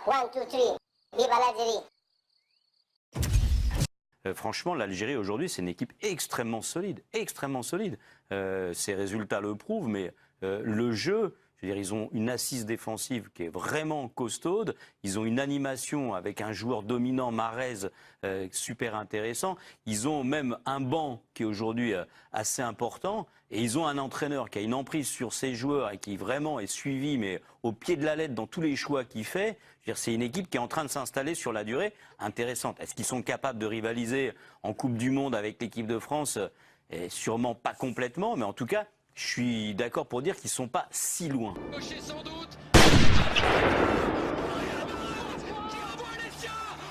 1, 2, 3. Viva l'Algérie. Franchement, l'Algérie aujourd'hui, c'est une équipe extrêmement solide, extrêmement solide. Ces résultats le prouvent, mais le jeu, je veux dire, ils ont une assise défensive qui est vraiment costaude. Ils ont une animation avec un joueur dominant, Mahrez, super intéressant. Ils ont même un banc qui est aujourd'hui assez important. Et ils ont un entraîneur qui a une emprise sur ses joueurs et qui vraiment est suivi, mais au pied de la lettre dans tous les choix qu'il fait. Je veux dire, c'est une équipe qui est en train de s'installer sur la durée intéressante. Est-ce qu'ils sont capables de rivaliser en Coupe du Monde avec l'équipe de France? Sûrement pas complètement, mais en tout cas, je suis d'accord pour dire qu'ils ne sont pas si loin. Sans doute.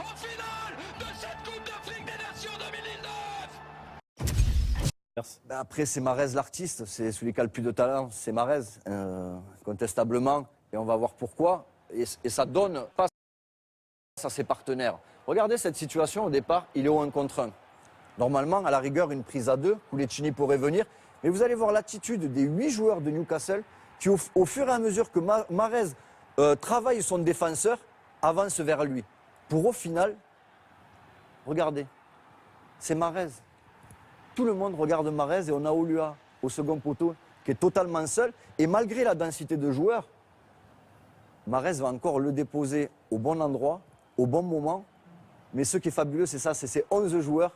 En finale de cette Coupe d'Afrique des Nations 2019. Après, c'est Mahrez l'artiste, c'est celui qui a le plus de talent, c'est Mahrez, incontestablement. Et on va voir pourquoi. Et ça donne pas à ses partenaires. Regardez cette situation, au départ, il est au 1 contre 1. Normalement, à la rigueur, une prise à 2, Koulichini pourrait venir. Mais vous allez voir l'attitude des 8 joueurs de Newcastle qui, au fur et à mesure que Mahrez travaille son défenseur, avance vers lui. Pour au final, regardez, c'est Mahrez. Tout le monde regarde Mahrez et on a Olua au second poteau qui est totalement seul. Et malgré la densité de joueurs, Mahrez va encore le déposer au bon endroit, au bon moment. Mais ce qui est fabuleux, c'est ça, c'est ces 11 joueurs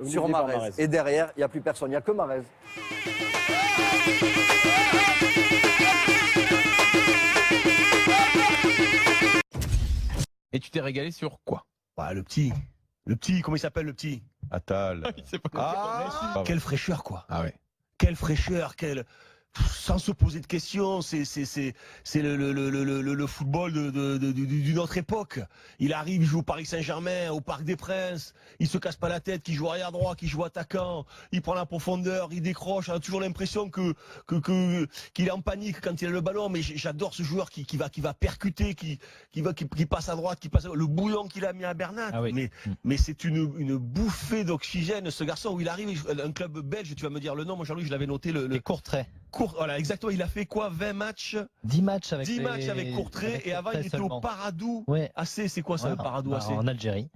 sur Mahrez. Et derrière, il n'y a plus personne, il n'y a que Mahrez. Et tu t'es régalé sur quoi? Bah, le petit, comment il s'appelle le petit? Attal. Quelle fraîcheur quoi. Ah ouais. Quelle fraîcheur, sans se poser de questions, c'est le football d'une autre époque. Il arrive, il joue au Paris Saint-Germain, au Parc des Princes, il se casse pas la tête, qu'il joue arrière droit, qu'il joue attaquant, il prend la profondeur, il décroche, on a toujours l'impression qu'il est en panique quand il a le ballon, mais j'adore ce joueur qui va percuter, qui passe à droite, qui passe le bouillon qu'il a mis à Bernat. Ah oui. Mais c'est une bouffée d'oxygène, ce garçon, où il arrive, un club belge, tu vas me dire le nom, moi Jean-Louis, je l'avais noté, Les Courtrai. Voilà, exactement. Il a fait quoi? 20 matchs 10 matchs avec 10 matchs avec Courtrai. Et avant, il était au Paradou. Ouais. AC, c'est quoi ça, le Paradou AC? En Algérie.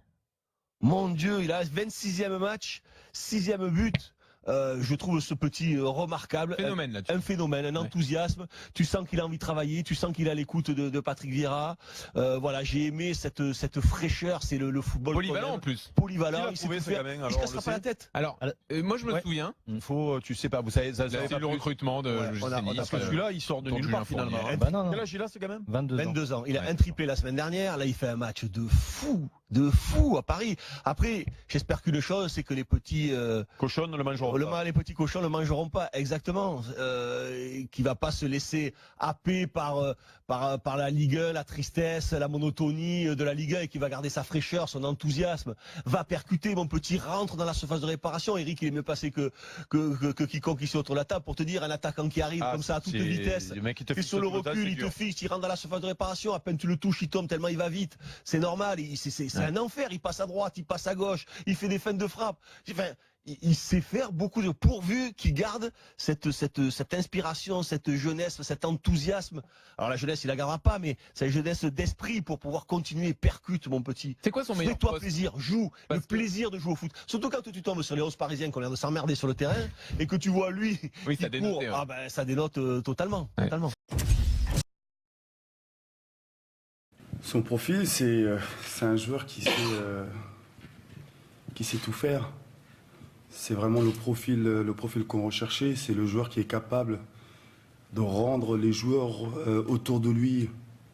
Mon Dieu, il a 26e match, 6e but. Je trouve ce petit remarquable. Phénomène là-dessus. Un phénomène, un enthousiasme. Tu sens qu'il a envie de travailler, tu sens qu'il est à l'écoute de Patrick Vieira. Voilà, j'ai aimé cette fraîcheur, c'est le football. Polyvalent en plus. Polyvalent, il se gamin, il se cassera pas la tête. Alors, moi je me souviens. Tu sais pas, vous savez, ça C'est le recrutement de parce que celui-là, il sort de Dont nulle Julien part finalement. Fournier. Bah non, non. Quel âge il a ce gamin? 22 ans. Il a un triplé la semaine dernière. Là, il fait un match de fou à Paris. Après, j'espère qu'une chose, c'est que les petits Cochon ne le mangeront pas. les petits cochons ne mangeront pas. Exactement. Qui va pas se laisser happer par la Ligue 1, la tristesse, la monotonie de la Ligue 1 et qui va garder sa fraîcheur, son enthousiasme. Va percuter, mon petit, rentre dans la surface de réparation. Eric, il est mieux passé que quiconque ici autour de la table pour te dire un attaquant qui arrive comme ça à toute vitesse. Le mec qui te Et sur le recul, il te fiche, il rentre dans la surface de réparation, à peine tu le touches, il tombe tellement il va vite. C'est normal, c'est un enfer, il passe à droite, il passe à gauche, il fait des feintes de frappe. Enfin, il sait faire beaucoup de pourvu qu'il garde cette inspiration, cette jeunesse, cet enthousiasme. Alors la jeunesse, il la gardera pas, mais cette jeunesse d'esprit pour pouvoir continuer, percute mon petit. C'est quoi son meilleur Fais-toi poste? plaisir, joue, Parce le plaisir de jouer au foot. Surtout quand tu tombes sur les 11 parisiens qui ont l'air de s'emmerder sur le terrain et que tu vois lui Oui, qui ça dénote, court, ouais. ah ben ça dénote totalement. Son profil, c'est un joueur qui sait tout faire. C'est vraiment le profil qu'on recherchait. C'est le joueur qui est capable de rendre les joueurs autour de lui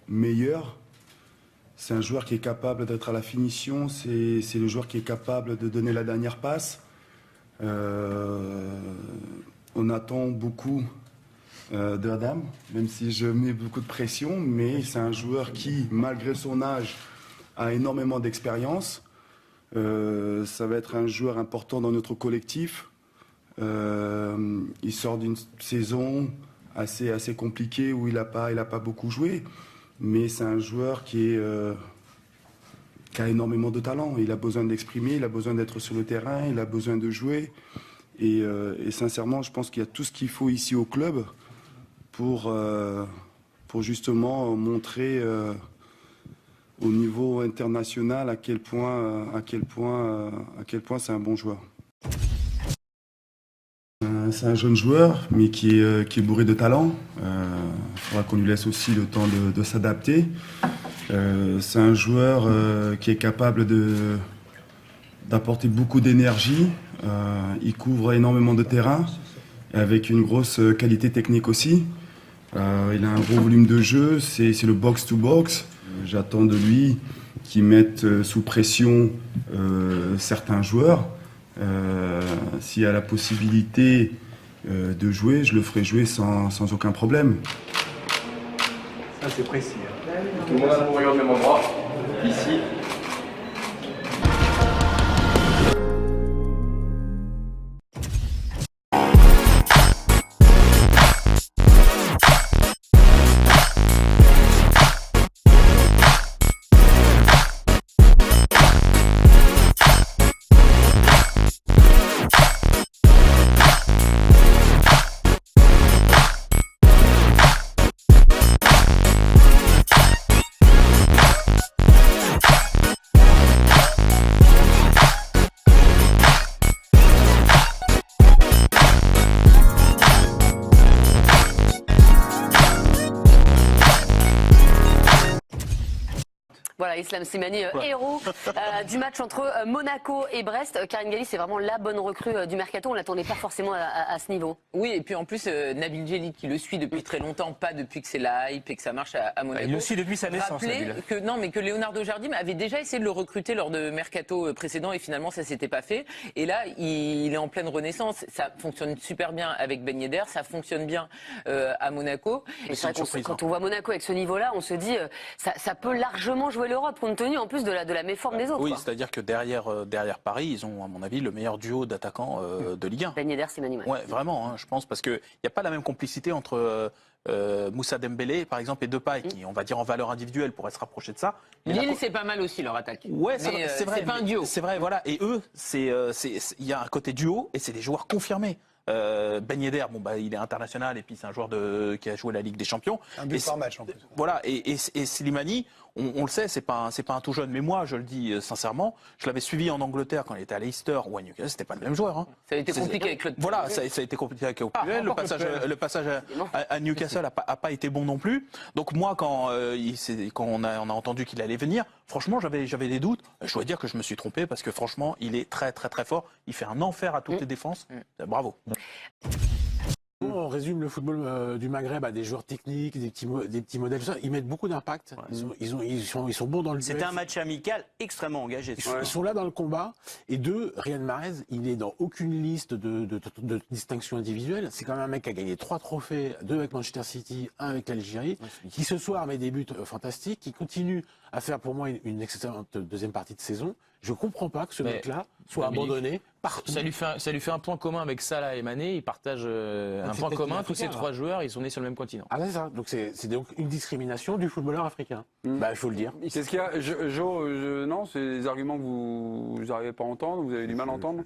meilleurs. C'est un joueur qui est capable d'être à la finition. C'est le joueur qui est capable de donner la dernière passe. On attend beaucoup d'Adam, même si je mets beaucoup de pression, mais c'est un joueur qui, malgré son âge, a énormément d'expérience. Ça va être un joueur important dans notre collectif. Il sort d'une saison assez compliquée où il n'a pas beaucoup joué, mais c'est un joueur qui a énormément de talent. Il a besoin d'exprimer, il a besoin d'être sur le terrain, il a besoin de jouer. Et sincèrement, je pense qu'il y a tout ce qu'il faut ici au club pour justement montrer au niveau international à quel point c'est un bon joueur. C'est un jeune joueur, mais qui est bourré de talent. Il faudra qu'on lui laisse aussi le temps de s'adapter. C'est un joueur qui est capable d'apporter beaucoup d'énergie. Il couvre énormément de terrain, avec une grosse qualité technique aussi. Il a un gros volume de jeu, c'est le box-to-box. J'attends de lui qu'il mette sous pression certains joueurs. S'il y a la possibilité de jouer, je le ferai jouer sans aucun problème. Ça c'est précis. Tout le monde a le regard au même endroit. Ici. Voilà, Islam Slimani, héros du match entre Monaco et Brest. Karine Galli, c'est vraiment la bonne recrue du mercato. On ne l'attendait pas forcément à ce niveau. Oui, et puis en plus, Nabil Djellit qui le suit depuis très longtemps, pas depuis que c'est la hype et que ça marche à Monaco. Il le suit depuis sa naissance. Que Leonardo Jardim avait déjà essayé de le recruter lors de mercato précédent et finalement ça s'était pas fait. Et là, il est en pleine renaissance. Ça fonctionne super bien avec Ben Yedder, ça fonctionne bien à Monaco. Et c'est vrai quand on voit Monaco avec ce niveau-là, on se dit ça peut largement jouer l'Europe, compte tenu en plus de la méforme des autres. Oui, c'est-à-dire que derrière Paris, ils ont, à mon avis, le meilleur duo d'attaquants de Ligue 1. Ben Yedder, Slimani. Ouais, vraiment, hein, je pense, parce qu'il n'y a pas la même complicité entre Moussa Dembélé, par exemple, et Depay, qui, on va dire, en valeur individuelle, pourraient se rapprocher de ça. Lille, c'est pas mal aussi leur attaque. Ouais, c'est vrai. C'est pas un duo. C'est vrai, voilà. Et eux, il y a un côté duo, et c'est des joueurs confirmés. Ben Yedder, il est international et puis c'est un joueur qui a joué la Ligue des Champions. Un but par match en plus. Voilà, et Slimani, on le sait, c'est pas un tout jeune, mais moi je le dis sincèrement, je l'avais suivi en Angleterre quand il était à Leicester ou à Newcastle, c'était pas le même joueur. Hein. Ça a été compliqué avec Claude. Voilà, ça a été compliqué avec Claude. Le passage à Newcastle a pas été bon non plus. Donc moi, quand on a entendu qu'il allait venir, franchement, j'avais des doutes. Je dois dire que je me suis trompé parce que franchement, il est très très très fort. Il fait un enfer à toutes les défenses. Bravo. On résume le football du Maghreb à des joueurs techniques, des petits modèles, tout ça. Ils mettent beaucoup d'impact. Ils sont bons dans le duel. C'était un match amical extrêmement engagé. Ils sont là dans le combat. Et Riyad Mahrez, il n'est dans aucune liste de distinction individuelle. C'est quand même un mec qui a gagné 3 trophées, 2 avec Manchester City, 1 avec l'Algérie, qui ce soir met des buts fantastiques, qui continue à faire pour moi une excellente deuxième partie de saison. Je ne comprends pas que ce mec-là soit abandonné partout. Ça lui fait un point commun avec Salah et Mané. Ils partagent un point commun. Tous ces 3 joueurs, ils sont nés sur le même continent. Ah, c'est ça. Donc c'est donc une discrimination du footballeur africain. Il faut le dire. C'est ce qu'il y a. Jo, non, c'est des arguments que vous n'arrivez pas à entendre, vous avez du mal à entendre.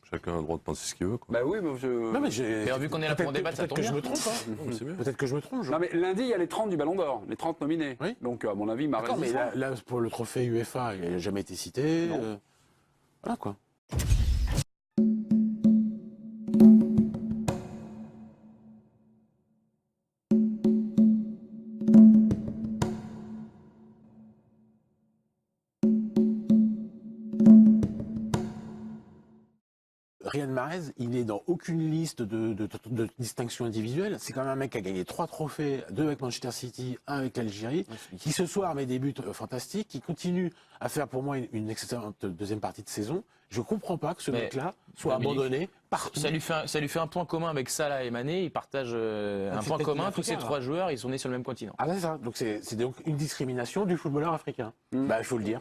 Chacun a le droit de penser ce qu'il veut. Quoi. Bah oui, mais vu qu'on est là pour en débattre, ça tombe bien. Je me trompe. Hein. Peut-être que je me trompe. Non, mais lundi, il y a les 30 du Ballon d'Or, les 30 nominés. Oui. Donc, à mon avis, Mahrez. Mais là, pour le trophée UEFA, il n'a jamais été cité. Voilà quoi. Riyad Mahrez, il n'est dans aucune liste de distinction individuelle. C'est quand même un mec qui a gagné 3 trophées, 2 avec Manchester City, 1 avec l'Algérie, qui ce soir met des buts fantastiques, qui continue à faire pour moi une excellente deuxième partie de saison. Je ne comprends pas que ce mec-là soit abandonné partout. Ça lui fait un point commun avec Salah et Mané. Ils partagent un point commun. Tous ces 3 joueurs, ils sont nés sur le même continent. Ah, c'est ça. Donc c'est donc une discrimination du footballeur africain. Il faut le dire.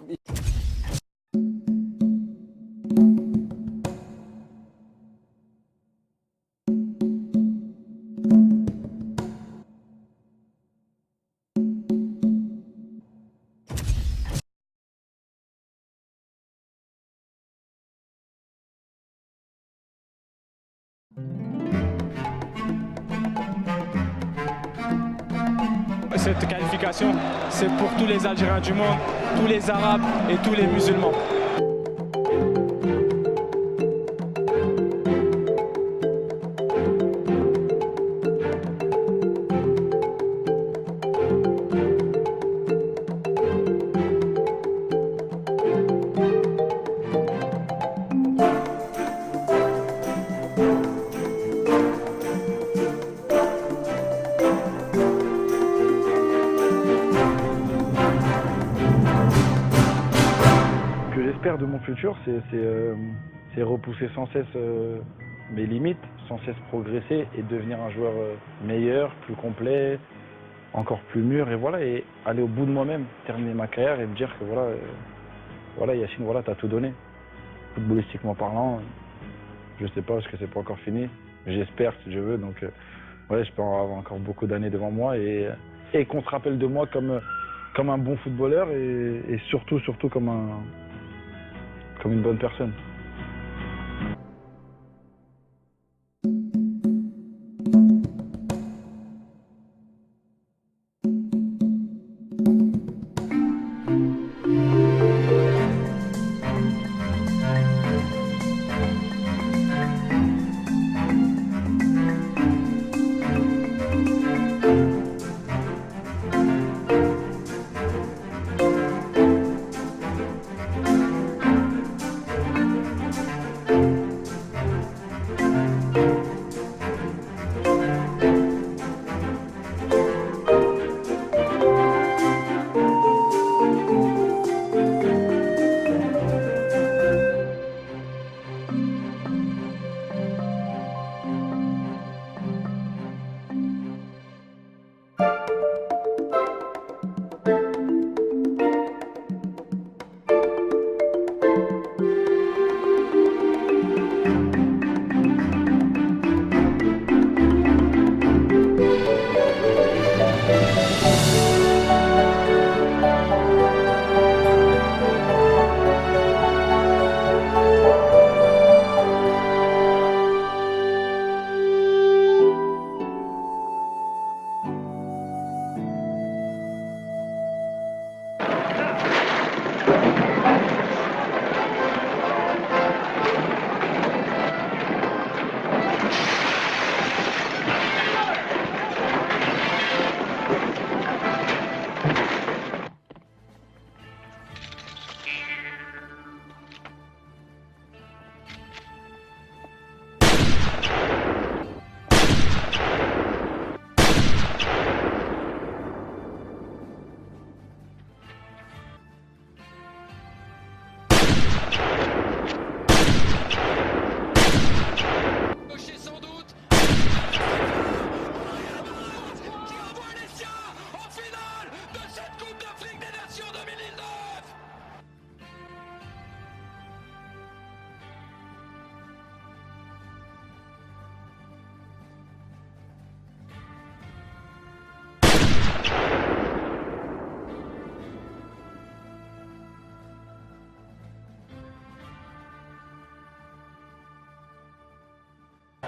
cette qualification, c'est pour tous les Algériens du monde, tous les Arabes et tous les musulmans. De mon futur, c'est repousser sans cesse mes limites, sans cesse progresser et devenir un joueur meilleur, plus complet, encore plus mûr, et voilà, et aller au bout de moi-même, terminer ma carrière et me dire que voilà Yacine, voilà, t'as tout donné. Footballistiquement parlant, je sais pas parce que c'est pas encore fini, j'espère si je veux, donc ouais, je peux avoir encore beaucoup d'années devant moi et qu'on se rappelle de moi comme un bon footballeur et surtout comme une bonne personne.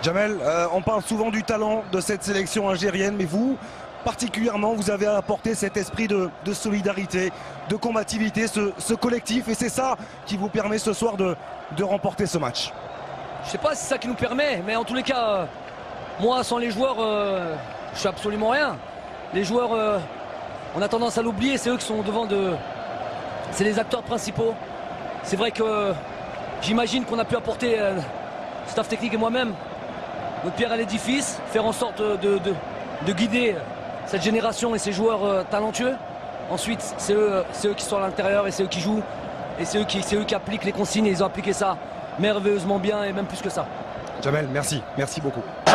Jamel, on parle souvent du talent de cette sélection algérienne, mais vous, particulièrement, vous avez apporté cet esprit de solidarité, de combativité, ce collectif, et c'est ça qui vous permet ce soir de remporter ce match. Je sais pas si c'est ça qui nous permet, mais en tous les cas, moi, sans les joueurs, je suis absolument rien. Les joueurs, on a tendance à l'oublier, c'est eux qui sont devant c'est les acteurs principaux. C'est vrai que j'imagine qu'on a pu apporter, staff technique et moi-même, notre pierre à l'édifice, faire en sorte de guider cette génération et ces joueurs talentueux. Ensuite, c'est eux qui sont à l'intérieur et c'est eux qui jouent. Et c'est eux qui appliquent les consignes et ils ont appliqué ça merveilleusement bien et même plus que ça. Jamel, merci beaucoup. Un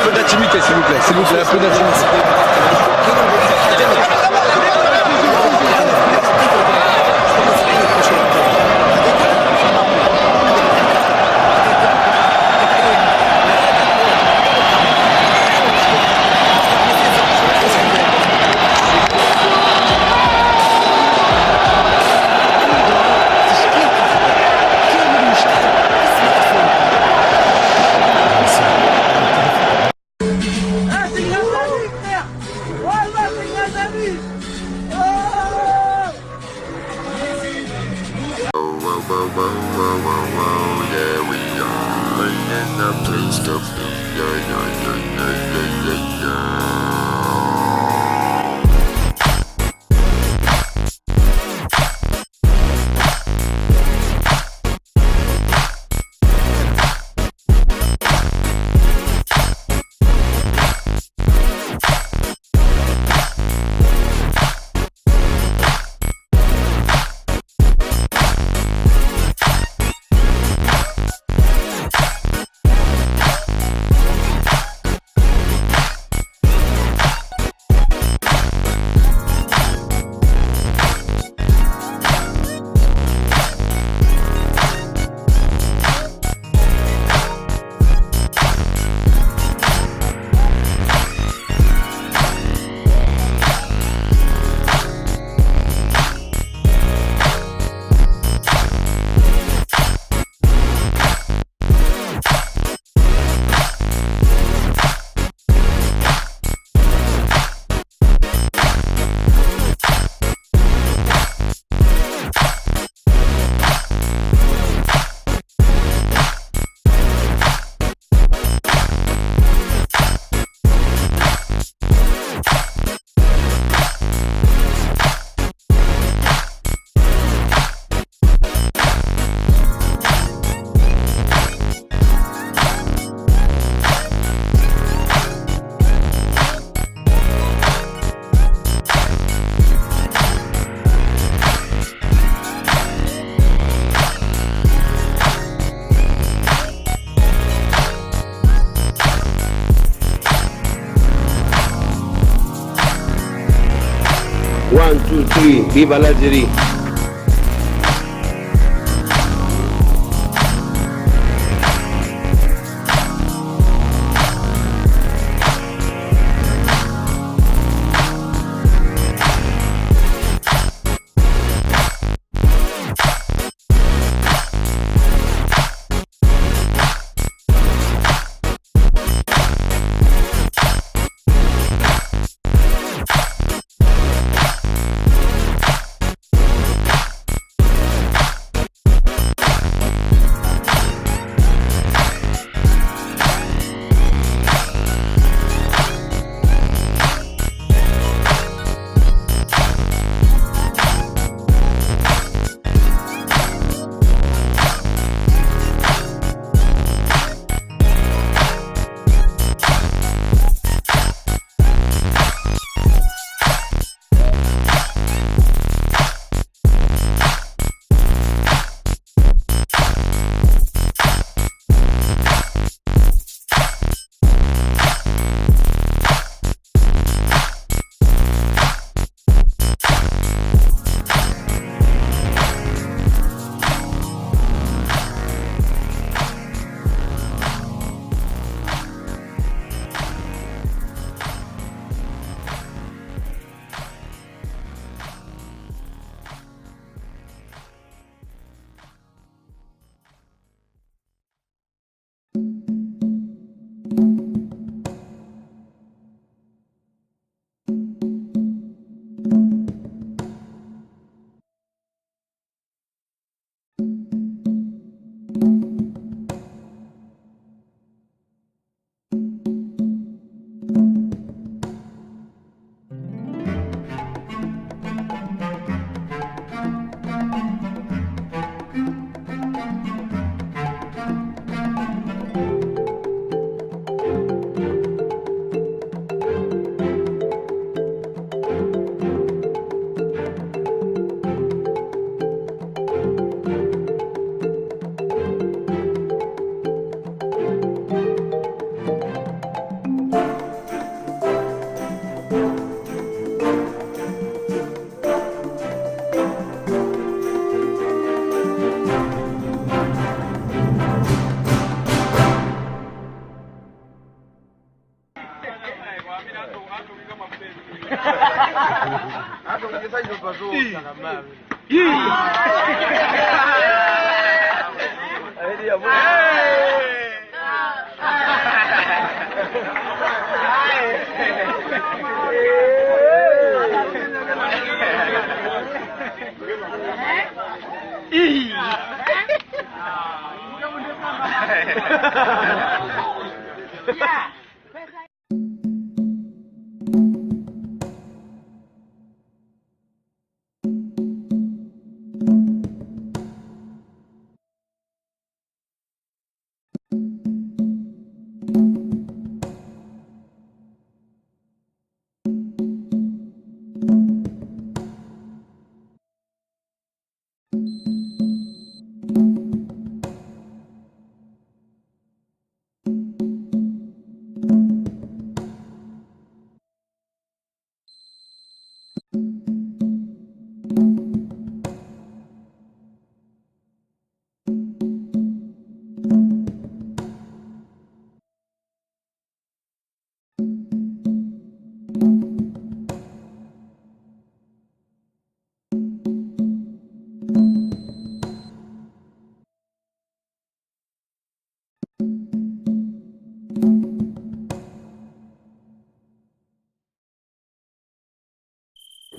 peu d'intimité, s'il vous plaît, un peu d'intimité. yeah, we are in the place to be. One, two, three, viva l'Algérie!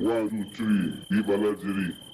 1, 2, 3, viva l'Algérie.